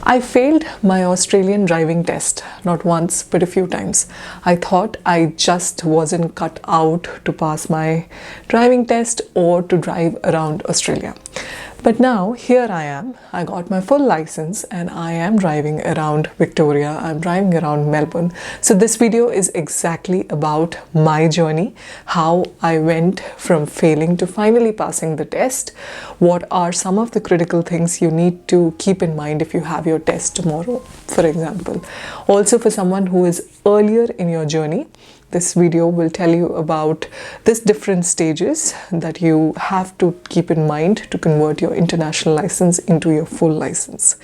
I failed my Australian driving test, not once but a few times. I thought I just wasn't cut out to pass my driving test or to drive around Australia. But now here I am. I got my full license and I am driving around Victoria. I'm driving around Melbourne. So this video is exactly about my journey, how I went from failing to finally passing the test. What are some of the critical things you need to keep in mind if you have your test tomorrow, for example. Also, for someone who is earlier in your journey, this video will tell you about these different stages that you have to keep in mind to convert your international license into your full license.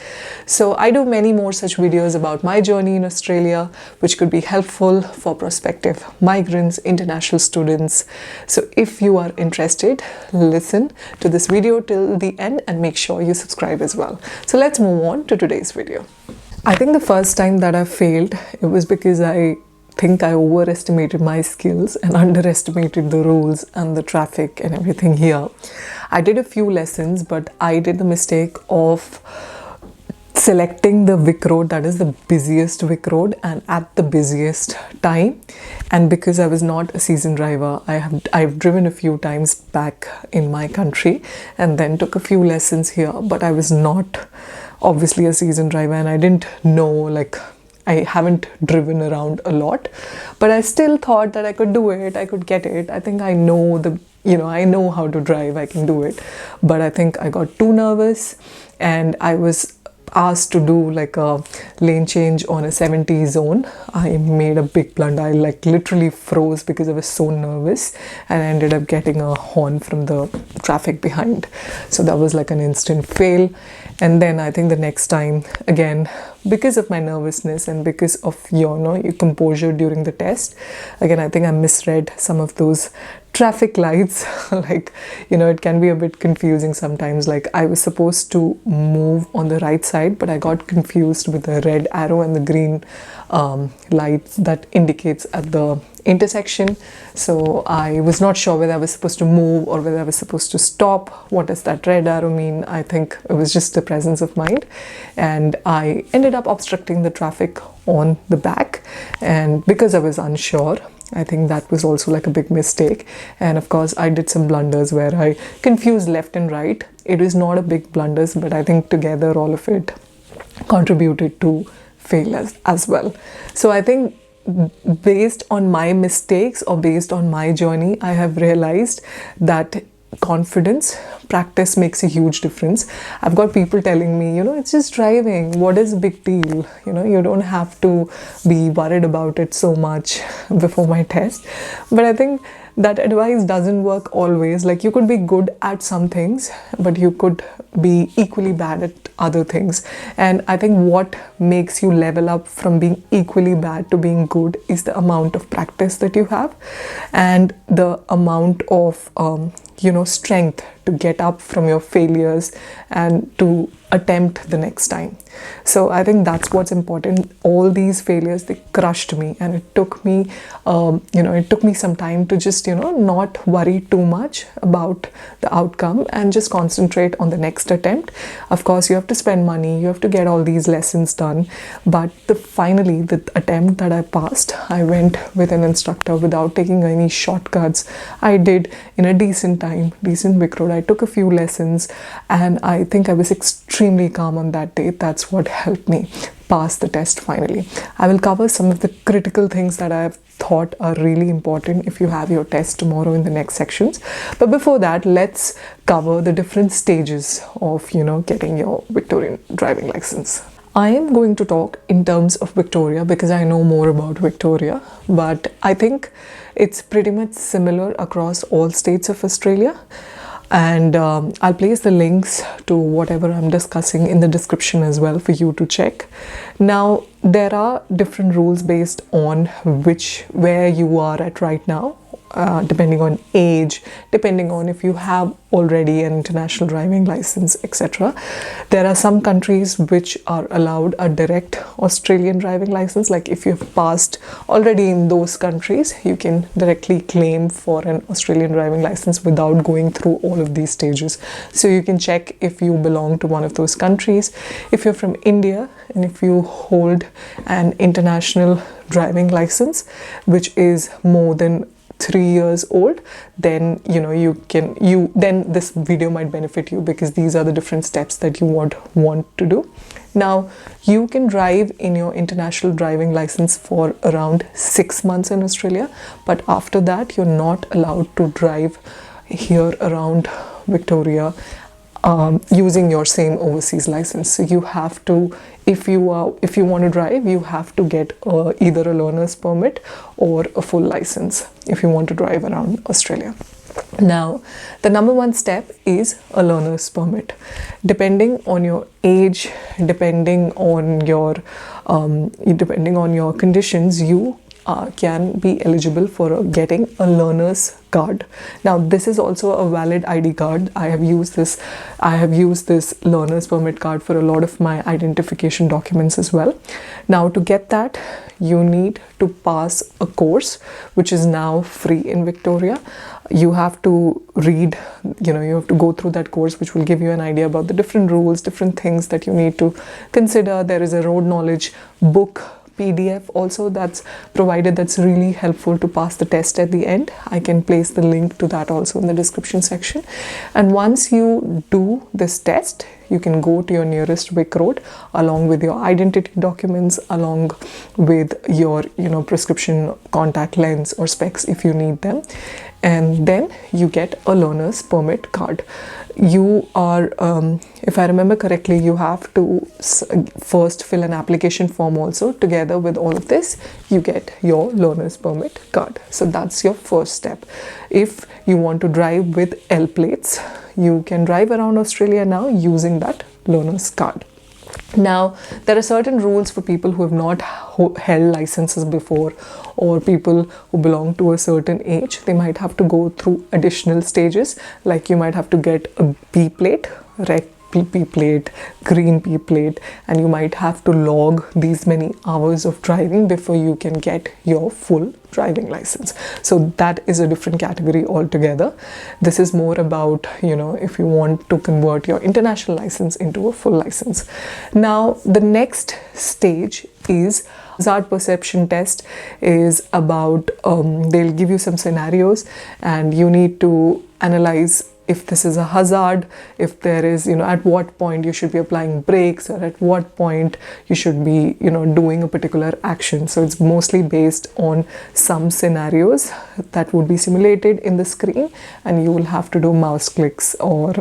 So I do many more such videos about my journey in Australia, which could be helpful for prospective migrants, international students. So if you are interested, listen to this video till the end and make sure you subscribe as well. So let's move on to today's video. I think the first time that I failed, it was because I think I overestimated my skills and underestimated the rules and the traffic and everything here. I did a few lessons, but I did the mistake of selecting the Vic road, that is the busiest Vic road, and at the busiest time. And because I was not a seasoned driver, I've driven a few times back in my country and then took a few lessons here, but I was not obviously a seasoned driver and I didn't know, I haven't driven around a lot, but I still thought that I could do it, I could get it. I think I know I know how to drive, I can do it. But I think I got too nervous and I was asked to do a lane change on a 70 zone. I made a big blunder. I literally froze because I was so nervous and I ended up getting a horn from the traffic behind. So that was an instant fail. And then I think the next time, again, because of my nervousness and because of your composure during the test, again, I think I misread some of those traffic lights. It can be a bit confusing sometimes. I was supposed to move on the right side, but I got confused with the red arrow and the green lights that indicates at the intersection. So I was not sure whether I was supposed to move or whether I was supposed to stop. What does that red arrow mean? I think it was just the presence of mind, and I ended up obstructing the traffic on the back. And because I was unsure, I think that was also a big mistake. And of course I did some blunders where I confused left and right. It is not a big blunders, but I think together all of it contributed to fail as well. So I think based on my mistakes or based on my journey, I have realized that confidence, practice makes a huge difference. I've got people telling me, it's just driving. What is the big deal? You don't have to be worried about it so much before my test. But I think that advice doesn't work always. You could be good at some things, but you could be equally bad at other things. And I think what makes you level up from being equally bad to being good is the amount of practice that you have and the amount of strength to get up from your failures and to attempt the next time. So I think that's what's important. All these failures, they crushed me, and it took me some time to just not worry too much about the outcome and just concentrate on the next attempt. Of course, you have to spend money, you have to get all these lessons done, but finally the attempt that I passed, I went with an instructor without taking any shortcuts. I did in a decent time, decent Vic road. I took a few lessons and I think I was extremely calm on that day. That's what helped me pass the test finally. I will cover some of the critical things that I have thought are really important if you have your test tomorrow in the next sections. But before that, let's cover the different stages of getting your Victorian driving license. I am going to talk in terms of Victoria because I know more about Victoria, but I think it's pretty much similar across all states of Australia. And I'll place the links to whatever I'm discussing in the description as well for you to check. Now, there are different rules based on where you are at right now, depending on age, depending on if you have already an international driving license, etc. There are some countries which are allowed a direct Australian driving license. Like if you've passed already in those countries, you can directly claim for an Australian driving license without going through all of these stages. So you can check if you belong to one of those countries. If you're from India and if you hold an international driving license which is more than 3 years old, then then this video might benefit you, because these are the different steps that you want to do. Now, you can drive in your international driving license for around 6 months in Australia, but after that you're not allowed to drive here around Victoria using your same overseas license. So you have to, if you want to drive, you have to get either a learner's permit or a full license if you want to drive around Australia. Now, the number one step is a learner's permit. Depending on your age, depending on your conditions, you can be eligible for getting a learner's card. Now, this is also a valid ID card. I have used this learner's permit card for a lot of my identification documents as well. Now, to get that, you need to pass a course which is now free in Victoria. You have to read, you have to go through that course, which will give you an idea about the different rules, different things that you need to consider. There is a road knowledge book PDF also that's provided, that's really helpful to pass the test at the end. I can place the link to that also in the description section. And once you do this test, you can go to your nearest Vic Road along with your identity documents, along with your prescription contact lens or specs if you need them, and then you get a learner's permit card. You are, if I remember correctly, you have to first fill an application form also. Together with all of this, you get your learner's permit card. So that's your first step. If you want to drive with L plates, you can drive around Australia now using that learner's card. Now, there are certain rules for people who have not held licenses before, or people who belong to a certain age. They might have to go through additional stages, like you might have to get a P plate, red P plate, green P plate, and you might have to log these many hours of driving before you can get your full driving license. So that is a different category altogether. This is more about, if you want to convert your international license into a full license. Now, the next stage is hazard perception test. Is about, they'll give you some scenarios and you need to analyze if this is a hazard, if there is, at what point you should be applying brakes, or at what point you should be, doing a particular action. So it's mostly based on some scenarios that would be simulated in the screen, and you will have to do mouse clicks, or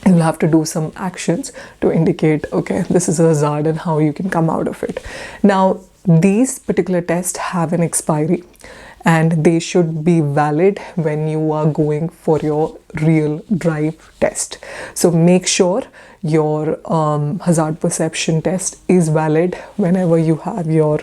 you'll have to do some actions to indicate, okay, this is a hazard and how you can come out of it. Now, these particular tests have an expiry, and they should be valid when you are going for your real drive test. So make sure your hazard perception test is valid whenever you have your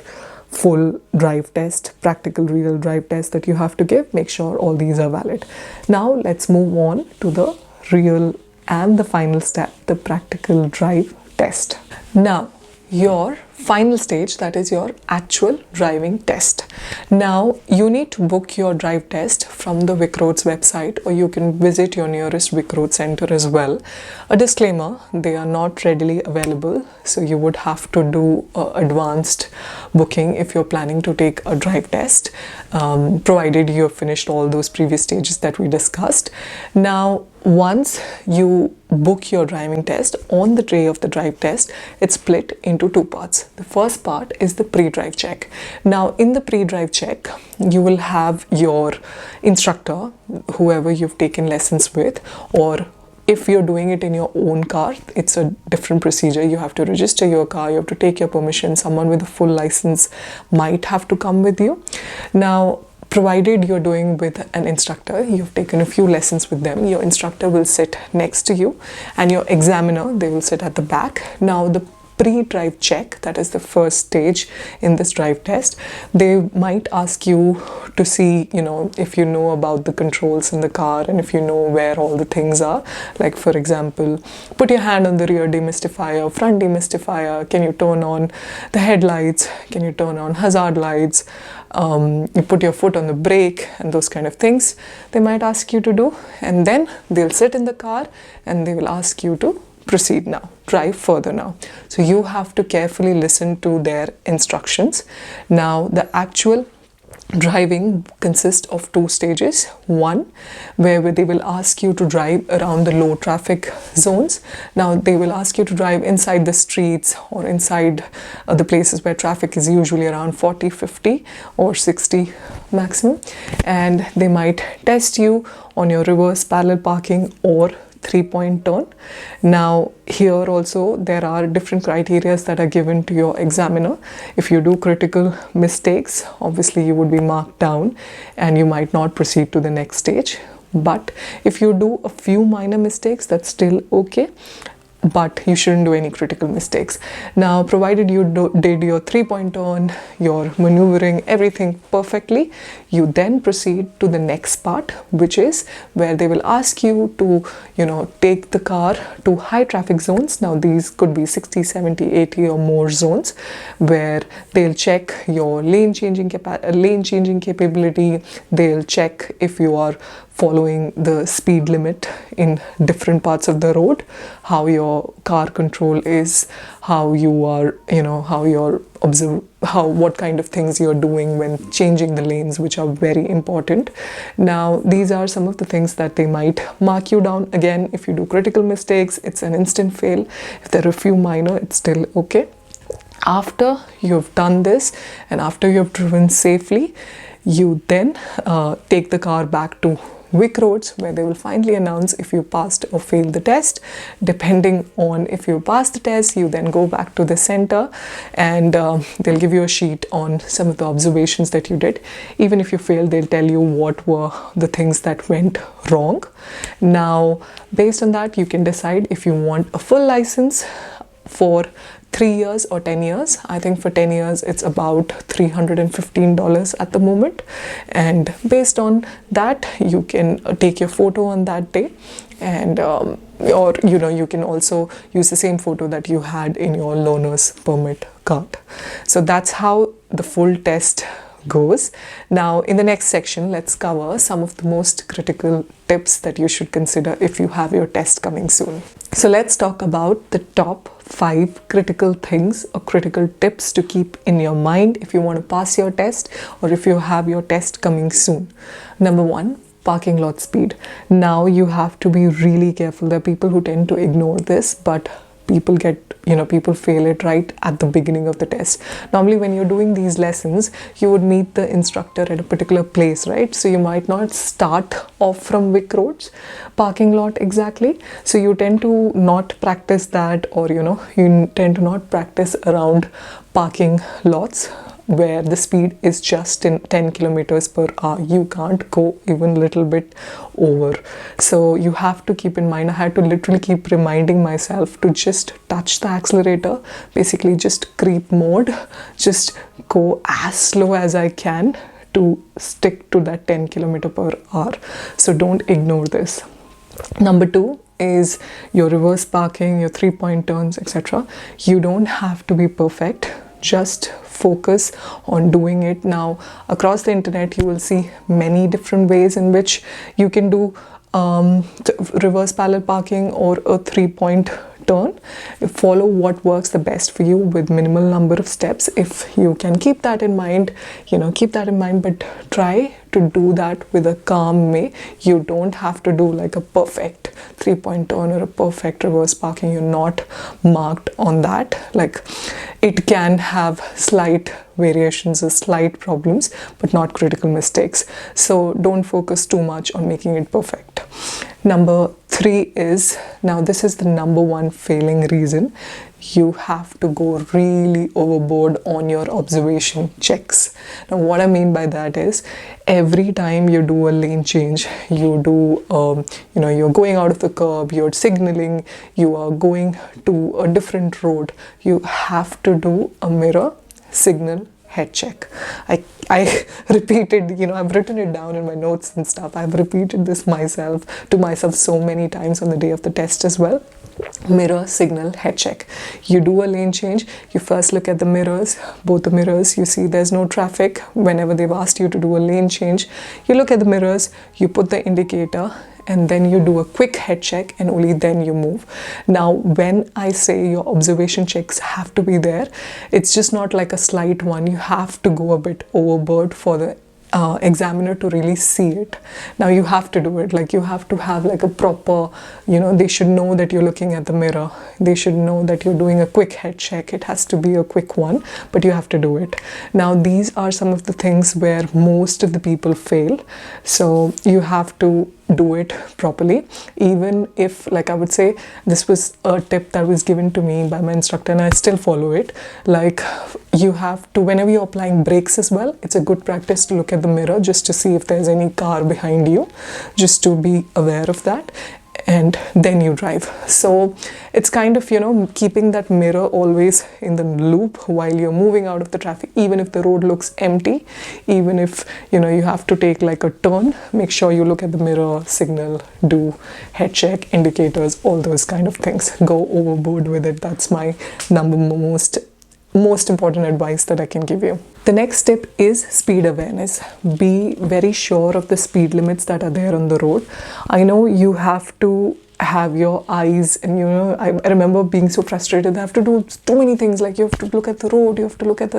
full drive test, practical real drive test that you have to give. Make sure all these are valid. Now let's move on to the real and the final step, the practical drive test. Now, your final stage, that is your actual driving test. Now, you need to book your drive test from the Vic Roads website, or you can visit your nearest Vic Road center as well. A disclaimer, they are not readily available, so you would have to do advanced booking if you're planning to take a drive test, provided you have finished all those previous stages that we discussed. Now, once you book your driving test, on the day of the drive test, it's split into two parts. The first part is the pre-drive check. Now, in the pre-drive check, you will have your instructor, whoever you've taken lessons with, or if you're doing it in your own car, it's a different procedure. You have to register your car, you have to take your permission. Someone with a full license might have to come with you. Now, provided you're doing with an instructor, you've taken a few lessons with them, your instructor will sit next to you, and your examiner, they will sit at the back. Now, the pre-drive check. That is the first stage in this drive test. They might ask you to see, if you know about the controls in the car and if you know where all the things are. Like, for example, put your hand on the rear demystifier, front demystifier, can you turn on the headlights, can you turn on hazard lights, you put your foot on the brake, and those kind of things they might ask you to do. And then they'll sit in the car and they will ask you to proceed now, drive further now. So you have to carefully listen to their instructions. Now, the actual driving consists of 2 stages. One, where they will ask you to drive around the low traffic zones. Now, they will ask you to drive inside the streets or inside the places where traffic is usually around 40, 50 or 60 maximum. And they might test you on your reverse parallel parking or 3-point turn. Now, here also there are different criteria that are given to your examiner. If you do critical mistakes, obviously you would be marked down and you might not proceed to the next stage. But if you do a few minor mistakes, that's still okay. But you shouldn't do any critical mistakes. Now, provided you did your 3-point turn, your maneuvering, everything perfectly, you then proceed to the next part, which is where they will ask you to, take the car to high traffic zones. Now, these could be 60, 70, 80 or more zones, where they'll check your lane changing capability. They'll check if you are following the speed limit in different parts of the road, how your car control is, how you are, what kind of things you're doing when changing the lanes, which are very important. Now, these are some of the things that they might mark you down. Again, if you do critical mistakes, it's an instant fail. If there are a few minor, it's still okay. After you've done this and after you've driven safely, you then take the car back to Vic Roads, where they will finally announce if you passed or failed the test. Depending on if you pass the test, you then go back to the center and they'll give you a sheet on some of the observations that you did. Even if you failed, they'll tell you what were the things that went wrong. Now, based on that, you can decide if you want a full license for 3 years or 10 years. I think for 10 years it's about $315 at the moment, and based on that you can take your photo on that day, and or you can also use the same photo that you had in your learner's permit card. So that's how the full test goes. Now, in the next section, let's cover some of the most critical tips that you should consider if you have your test coming soon. So let's talk about the top 5 critical things or critical tips to keep in your mind if you want to pass your test or if you have your test coming soon. Number 1, parking lot speed. Now, you have to be really careful. There are people who tend to ignore this, but people fail it right at the beginning of the test. Normally, when you're doing these lessons, you would meet the instructor at a particular place, right? So you might not start off from Vic Roads parking lot exactly. So you tend to not practice that, or you tend to not practice around parking lots where the speed is just in 10 kilometers per hour. You can't go even a little bit over. So you have to keep in mind, I had to literally keep reminding myself to just touch the accelerator, basically just creep mode, just go as slow as I can to stick to that 10 kilometer per hour. So don't ignore this. Number 2 is your reverse parking, your 3-point turns, etc. You don't have to be perfect. Just focus on doing it. Now, across the internet, you will see many different ways in which you can do reverse parallel parking or a 3-point turn. Follow what works the best for you with minimal number of steps. If you can keep that in mind, keep that in mind, but try to do that with a calm way. You don't have to do like a perfect 3-point turn or a perfect reverse parking. You're not marked on that. Like, it can have slight variations or slight problems, but not critical mistakes. So don't focus too much on making it perfect. Number 3 is, now this is the number one failing reason, you have to go really overboard on your observation checks. Now what I mean by that is, every time you do a lane change, you do you're going out of the curb, you're signaling, you are going to a different road, you have to do a mirror signal head check. I repeated, I've written it down in my notes and stuff. I've repeated this to myself so many times on the day of the test as well. Mirror signal head check. You do a lane change, you first look at the mirrors, both the mirrors, you see there's no traffic. Whenever they've asked you to do a lane change, you look at the mirrors, you put the indicator, and then you do a quick head check, and only then you move. Now, when I say your observation checks have to be there, it's just not like a slight one. You have to go a bit overboard for the examiner to really see it. Now you have to do it, like you have to have like a proper, they should know that you're looking at the mirror. They should know that you're doing a quick head check. It has to be a quick one, but you have to do it. Now these are some of the things where most of the people fail. So you have to do it properly. Even if, like I would say, this was a tip that was given to me by my instructor and I still follow it. Like, you have to, whenever you're applying brakes as well, it's a good practice to look at the mirror just to see if there's any car behind you, just to be aware of that, and then you drive. So it's kind of, keeping that mirror always in the loop while you're moving out of the traffic, even if the road looks empty, even if, you have to take like a turn, make sure you look at the mirror, signal, do head check, indicators, all those kind of things. Go overboard with it. That's my most important advice that I can give you. The next tip is speed awareness. Be very sure of the speed limits that are there on the road. I know you have to have your eyes, and I remember being so frustrated. I have to do too many things, like you have to look at the road, you have to look at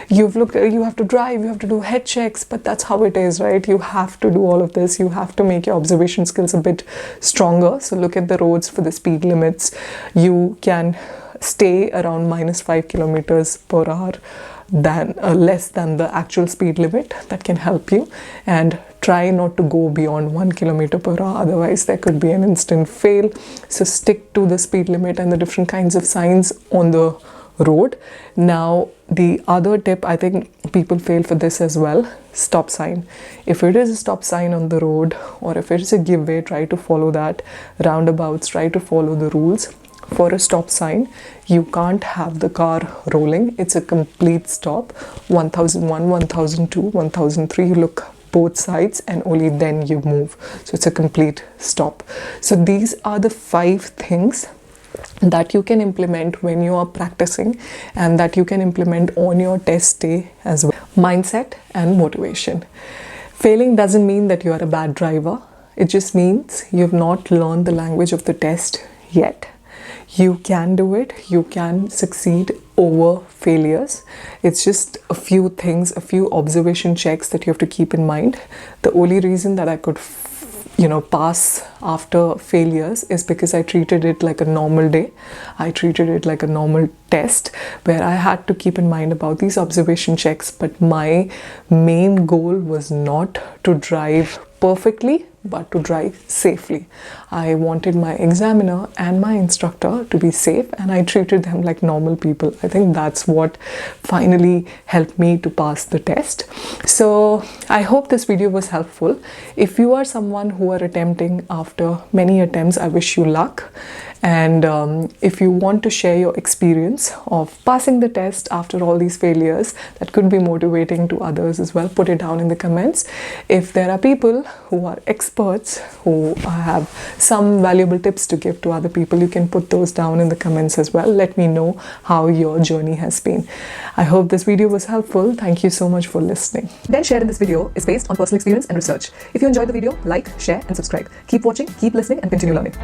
you have to drive, you have to do head checks, but that's how it is, right? You have to do all of this. You have to make your observation skills a bit stronger. So look at the roads for the speed limits. You can stay around -5 kilometers per hour, less than the actual speed limit. That can help you, and try not to go beyond 1 kilometer per hour, otherwise there could be an instant fail. So stick to the speed limit and the different kinds of signs on the road. Now the other tip, I think people fail for this as well, stop sign. If it is a stop sign on the road, or if it is a give way, try to follow that. Roundabouts, try to follow the rules. For a stop sign, you can't have the car rolling. It's a complete stop. 1001, 1002, 1003, you look both sides and only then you move. So it's a complete stop. So these are the 5 things that you can implement when you are practicing, and that you can implement on your test day as well. Mindset and motivation. Failing doesn't mean that you are a bad driver. It just means you've not learned the language of the test yet. You can do it. You can succeed over failures. It's just a few things, a few observation checks that you have to keep in mind. The only reason that I could pass after failures is because I treated it like a normal day. I treated it like a normal test where I had to keep in mind about these observation checks, but my main goal was not to drive perfectly, but to drive safely. I wanted my examiner and my instructor to be safe, and I treated them like normal people. I think that's what finally helped me to pass the test. So I hope this video was helpful. If you are someone who are attempting after many attempts, I wish you luck. And if you want to share your experience of passing the test after all these failures, that could be motivating to others as well, put it down in the comments. If there are people who are experts, who have some valuable tips to give to other people, you can put those down in the comments as well. Let me know how your journey has been. I hope this video was helpful. Thank you so much for listening. Then shared in this video is based on personal experience and research. If you enjoyed the video, like, share and subscribe. Keep watching, keep listening and continue learning.